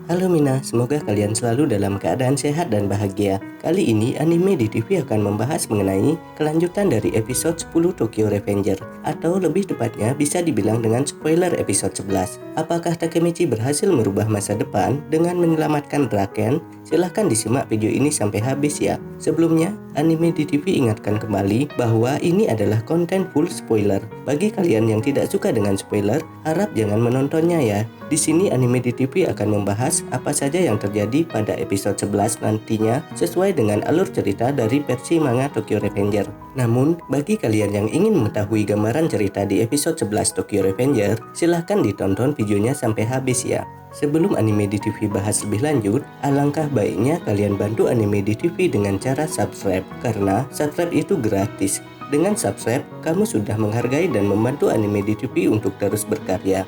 Halo Mina, semoga kalian selalu dalam keadaan sehat dan bahagia. Kali ini Anime di TV akan membahas mengenai kelanjutan dari episode 10 Tokyo Revenger, atau lebih tepatnya bisa dibilang dengan spoiler episode 11. Apakah Takemichi berhasil merubah masa depan dengan menyelamatkan Draken? Silahkan disimak video ini sampai habis ya. Sebelumnya, Anime di TV ingatkan kembali bahwa ini adalah konten full spoiler. Bagi kalian yang tidak suka dengan spoiler, harap jangan menontonnya ya. Di sini Anime di TV akan membahas apa saja yang terjadi pada episode 11 nantinya sesuai dengan alur cerita dari versi manga Tokyo Revenger. Namun, bagi kalian yang ingin mengetahui gambaran cerita di episode 11 Tokyo Revenger, silahkan ditonton videonya sampai habis ya. Sebelum Anime di TV bahas lebih lanjut, alangkah baiknya kalian bantu Anime di TV dengan cara subscribe, karena subscribe itu gratis. Dengan subscribe, kamu sudah menghargai dan membantu Anime di TV untuk terus berkarya.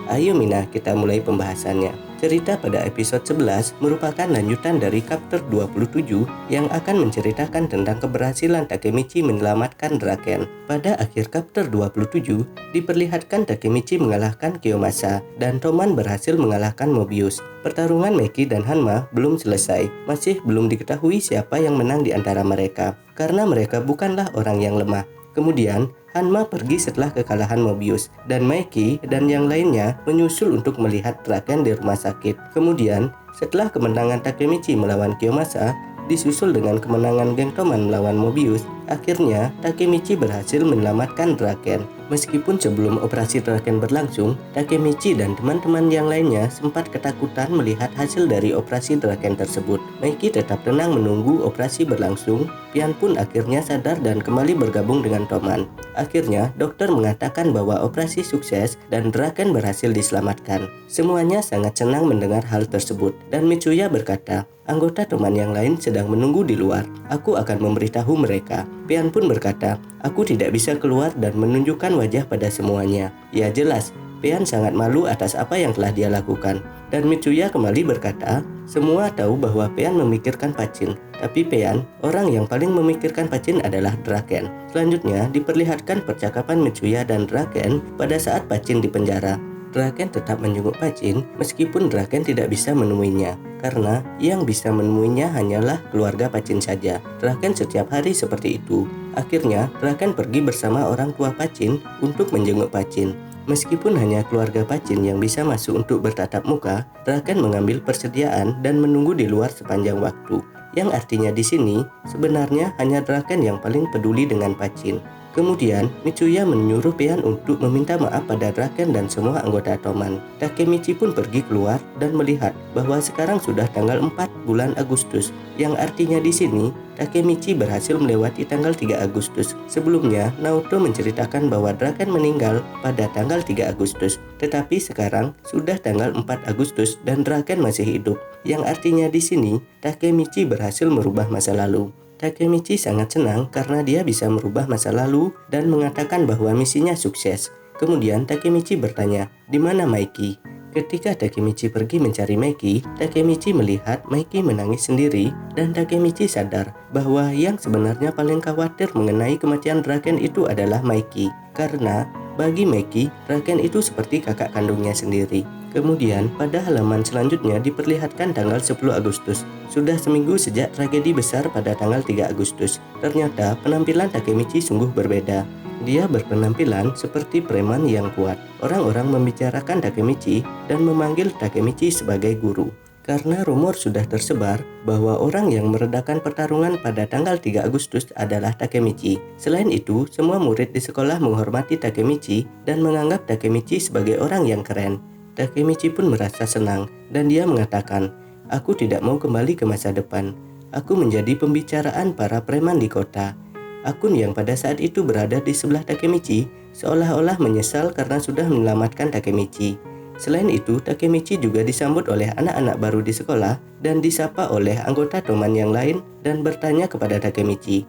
Ayo Mina, kita mulai pembahasannya. Cerita pada episode 11 merupakan lanjutan dari chapter 27 yang akan menceritakan tentang keberhasilan Takemichi menyelamatkan Draken. Pada akhir chapter 27, diperlihatkan Takemichi mengalahkan Kiyomasa dan Toman berhasil mengalahkan Mobius. Pertarungan Meki dan Hanma belum selesai. Masih belum diketahui siapa yang menang di antara mereka, karena mereka bukanlah orang yang lemah. Kemudian, Hanma pergi setelah kekalahan Mobius, dan Meki dan yang lainnya menyusul untuk melihat Draken di rumah sakit. Kemudian, setelah kemenangan Takemichi melawan Kiyomasa, disusul dengan kemenangan geng Toman melawan Mobius, akhirnya Takemichi berhasil menyelamatkan Draken. Meskipun sebelum operasi Draken berlangsung, Takemichi dan teman-teman yang lainnya sempat ketakutan melihat hasil dari operasi Draken tersebut. Meki tetap tenang menunggu operasi berlangsung. Pian pun akhirnya sadar dan kembali bergabung dengan Toman. Akhirnya, dokter mengatakan bahwa operasi sukses dan Draken berhasil diselamatkan. Semuanya sangat senang mendengar hal tersebut, dan Mitsuya berkata, "Anggota Toman yang lain sedang menunggu di luar. Aku akan memberitahu mereka." Pian pun berkata, "Aku tidak bisa keluar dan menunjukkan wajah pada semuanya." Ya jelas, Pian sangat malu atas apa yang telah dia lakukan. Dan Mitsuya kembali berkata, "Semua tahu bahwa Pian memikirkan Pachin. Tapi Pian, orang yang paling memikirkan Pachin adalah Draken." Selanjutnya diperlihatkan percakapan Mitsuya dan Draken pada saat Pachin di penjara. Draken tetap menjenguk Pachin meskipun Draken tidak bisa menemuinya, karena yang bisa menemuinya hanyalah keluarga Pachin saja. Draken setiap hari seperti itu. Akhirnya, Draken pergi bersama orang tua Pachin untuk menjenguk Pachin. Meskipun hanya keluarga Pachin yang bisa masuk untuk bertatap muka, Draken mengambil persediaan dan menunggu di luar sepanjang waktu. Yang artinya di sini, sebenarnya hanya Draken yang paling peduli dengan Pachin. Kemudian, Mitsuya menyuruh Pian untuk meminta maaf pada Draken dan semua anggota Toman. Takemichi pun pergi keluar dan melihat bahwa sekarang sudah tanggal 4 bulan Agustus, yang artinya di sini Takemichi berhasil melewati tanggal 3 Agustus. Sebelumnya, Naoto menceritakan bahwa Draken meninggal pada tanggal 3 Agustus, tetapi sekarang sudah tanggal 4 Agustus dan Draken masih hidup, yang artinya di sini Takemichi berhasil merubah masa lalu. Takemichi sangat senang karena dia bisa merubah masa lalu dan mengatakan bahwa misinya sukses. Kemudian Takemichi bertanya, "Di mana Maiki?" Ketika Takemichi pergi mencari Maiki, Takemichi melihat Maiki menangis sendiri dan Takemichi sadar bahwa yang sebenarnya paling khawatir mengenai kematian Draken itu adalah Maiki. Karena bagi Maiki, Draken itu seperti kakak kandungnya sendiri. Kemudian, pada halaman selanjutnya diperlihatkan tanggal 10 Agustus. Sudah seminggu sejak tragedi besar pada tanggal 3 Agustus. Ternyata penampilan Takemichi sungguh berbeda. Dia berpenampilan seperti preman yang kuat. Orang-orang membicarakan Takemichi dan memanggil Takemichi sebagai guru. Karena rumor sudah tersebar bahwa orang yang meredakan pertarungan pada tanggal 3 Agustus adalah Takemichi. Selain itu, semua murid di sekolah menghormati Takemichi dan menganggap Takemichi sebagai orang yang keren. Takemichi pun merasa senang dan dia mengatakan, "Aku tidak mau kembali ke masa depan. Aku menjadi pembicaraan para preman di kota." Akun yang pada saat itu berada di sebelah Takemichi seolah-olah menyesal karena sudah menyelamatkan Takemichi. Selain itu, Takemichi juga disambut oleh anak-anak baru di sekolah dan disapa oleh anggota Toman yang lain dan bertanya kepada Takemichi,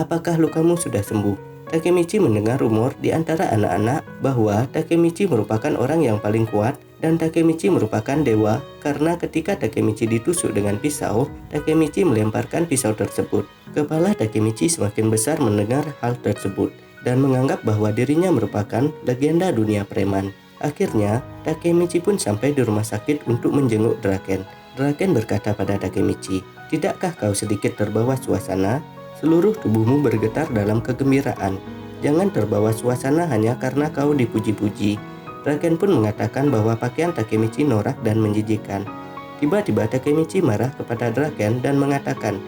"Apakah lukamu sudah sembuh?" Takemichi mendengar rumor di antara anak-anak bahwa Takemichi merupakan orang yang paling kuat dan Takemichi merupakan dewa karena ketika Takemichi ditusuk dengan pisau, Takemichi melemparkan pisau tersebut. Kepala Takemichi semakin besar mendengar hal tersebut dan menganggap bahwa dirinya merupakan legenda dunia preman. Akhirnya, Takemichi pun sampai di rumah sakit untuk menjenguk Draken. Draken berkata pada Takemichi, "Tidakkah kau sedikit terbawa suasana? Seluruh tubuhmu bergetar dalam kegembiraan. Jangan terbawa suasana hanya karena kau dipuji-puji." Draken pun mengatakan bahwa pakaian Takemichi norak dan menjijikkan. Tiba-tiba Takemichi marah kepada Draken dan mengatakan,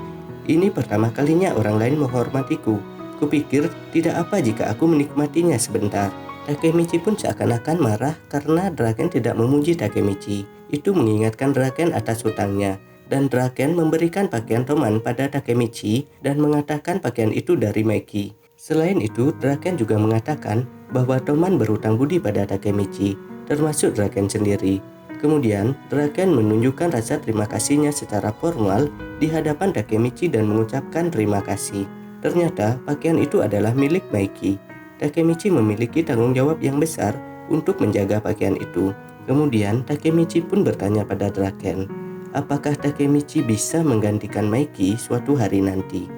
"Ini pertama kalinya orang lain menghormatiku. Kupikir tidak apa jika aku menikmatinya sebentar." Takemichi pun seakan-akan marah karena Draken tidak memuji Takemichi. Itu mengingatkan Draken atas hutangnya, dan Draken memberikan pakaian Toman pada Takemichi dan mengatakan pakaian itu dari Meki. Selain itu, Draken juga mengatakan bahwa Toman berhutang budi pada Takemichi, termasuk Draken sendiri. Kemudian, Draken menunjukkan rasa terima kasihnya secara formal di hadapan Takemichi dan mengucapkan terima kasih. Ternyata, pakaian itu adalah milik Meki. Takemichi memiliki tanggung jawab yang besar untuk menjaga pakaian itu. Kemudian, Takemichi pun bertanya pada Draken, apakah Takemichi bisa menggantikan Meki suatu hari nanti.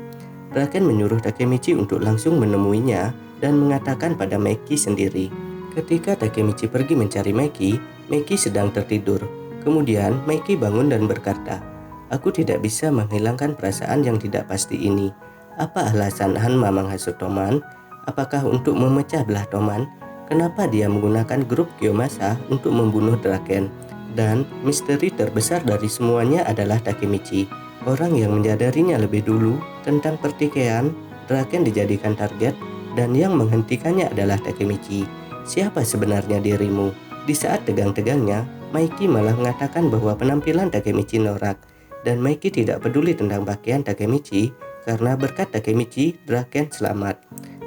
Draken menyuruh Takemichi untuk langsung menemuinya dan mengatakan pada Meki sendiri. Ketika Takemichi pergi mencari Meki, Meki sedang tertidur. Kemudian Meki bangun dan berkata, "Aku tidak bisa menghilangkan perasaan yang tidak pasti ini. Apa alasan Hanma menghasut Toman? Apakah untuk memecah belah Toman? Kenapa dia menggunakan grup Kiyomasa untuk membunuh Draken? Dan misteri terbesar dari semuanya adalah Takemichi. Orang yang menyadarinya lebih dulu tentang pertikaian Draken dijadikan target, dan yang menghentikannya adalah Takemichi. Siapa sebenarnya dirimu?" Di saat tegang-tegangnya, Meki malah mengatakan bahwa penampilan Takemichi norak, dan Meki tidak peduli tentang pakaian Takemichi karena berkat Takemichi, Draken selamat.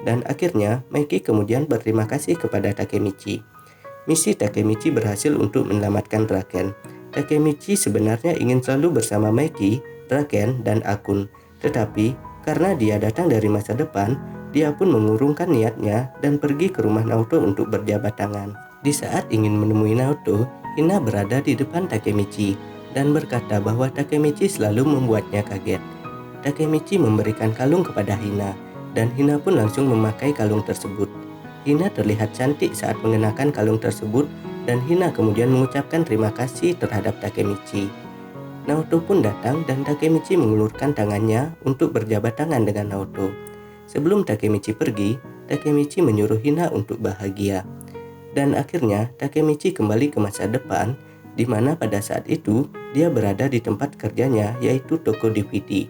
Dan akhirnya Meki kemudian berterima kasih kepada Takemichi. Misi Takemichi berhasil untuk menyelamatkan Draken. Takemichi sebenarnya ingin selalu bersama Meki, Draken, dan Akun. Tetapi karena dia datang dari masa depan, dia pun mengurungkan niatnya dan pergi ke rumah Naoto untuk berjabat tangan. Di saat ingin menemui Naoto, Hina berada di depan Takemichi dan berkata bahwa Takemichi selalu membuatnya kaget. Takemichi memberikan kalung kepada Hina, dan Hina pun langsung memakai kalung tersebut. Hina terlihat cantik saat mengenakan kalung tersebut, dan Hina kemudian mengucapkan terima kasih terhadap Takemichi. Naoto pun datang dan Takemichi mengulurkan tangannya untuk berjabat tangan dengan Naoto. Sebelum Takemichi pergi, Takemichi menyuruh Hina untuk bahagia. Dan akhirnya Takemichi kembali ke masa depan, di mana pada saat itu dia berada di tempat kerjanya, yaitu toko DVD.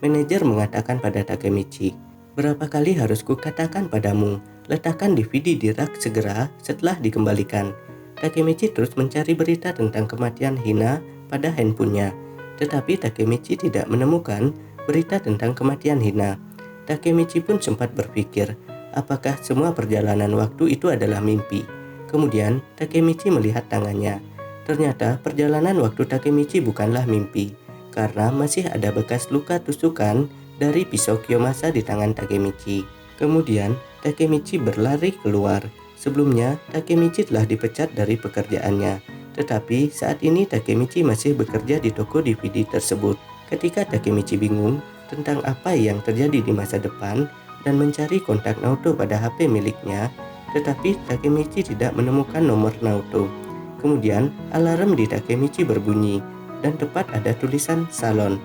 Manajer mengatakan pada Takemichi, "Berapa kali harus kukatakan padamu, letakkan DVD di rak segera setelah dikembalikan." Takemichi terus mencari berita tentang kematian Hina pada handphonenya, tetapi Takemichi tidak menemukan berita tentang kematian Hina. Takemichi pun sempat berpikir, apakah semua perjalanan waktu itu adalah mimpi? Kemudian Takemichi melihat tangannya. Ternyata perjalanan waktu Takemichi bukanlah mimpi, karena masih ada bekas luka tusukan dari pisau Kiyomasa di tangan Takemichi. Kemudian Takemichi berlari keluar. Sebelumnya Takemichi telah dipecat dari pekerjaannya, tetapi saat ini Takemichi masih bekerja di toko DVD tersebut. Ketika Takemichi bingung tentang apa yang terjadi di masa depan dan mencari kontak Naoto pada HP miliknya, tetapi Takemichi tidak menemukan nomor Naoto. Kemudian alarm di Takemichi berbunyi dan tepat ada tulisan salon.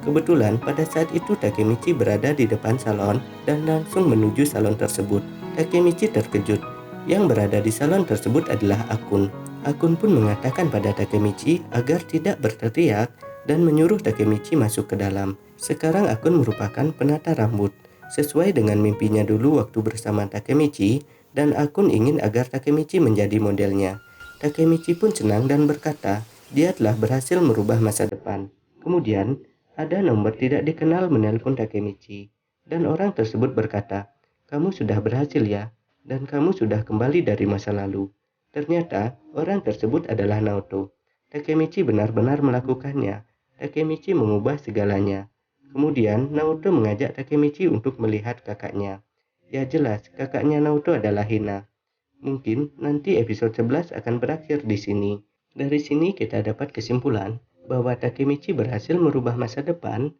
Kebetulan pada saat itu Takemichi berada di depan salon dan langsung menuju salon tersebut. Takemichi terkejut. Yang berada di salon tersebut adalah Akun. Akun pun mengatakan pada Takemichi agar tidak berteriak dan menyuruh Takemichi masuk ke dalam. Sekarang Akun merupakan penata rambut, sesuai dengan mimpinya dulu waktu bersama Takemichi, dan Akun ingin agar Takemichi menjadi modelnya. Takemichi pun senang dan berkata dia telah berhasil merubah masa depan. Kemudian ada nomor tidak dikenal menelpon Takemichi, dan orang tersebut berkata, "Kamu sudah berhasil ya, dan kamu sudah kembali dari masa lalu." Ternyata orang tersebut adalah Naoto. Takemichi benar-benar melakukannya. Takemichi mengubah segalanya. Kemudian Naoto mengajak Takemichi untuk melihat kakaknya. Ya jelas, kakaknya Naoto adalah Hina. Mungkin nanti episode 11 akan berakhir di sini. Dari sini kita dapat kesimpulan bahwa Takemichi berhasil merubah masa depan.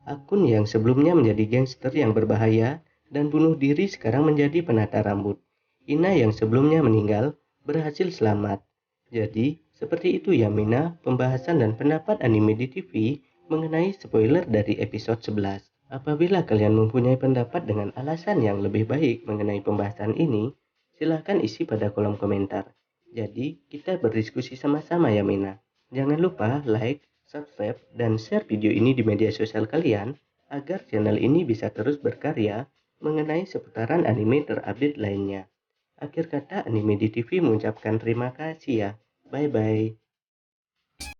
Akun yang sebelumnya menjadi gangster yang berbahaya dan bunuh diri sekarang menjadi penata rambut. Hina yang sebelumnya meninggal berhasil selamat. Jadi, seperti itu ya Mina, pembahasan dan pendapat anime di TV mengenai spoiler dari episode 11. Apabila kalian mempunyai pendapat dengan alasan yang lebih baik mengenai pembahasan ini, silahkan isi pada kolom komentar. Jadi, kita berdiskusi sama-sama ya Mina. Jangan lupa like, subscribe, dan share video ini di media sosial kalian agar channel ini bisa terus berkarya mengenai seputaran anime terupdate lainnya. Akhir kata, anime di TV mengucapkan terima kasih ya. Bye-bye.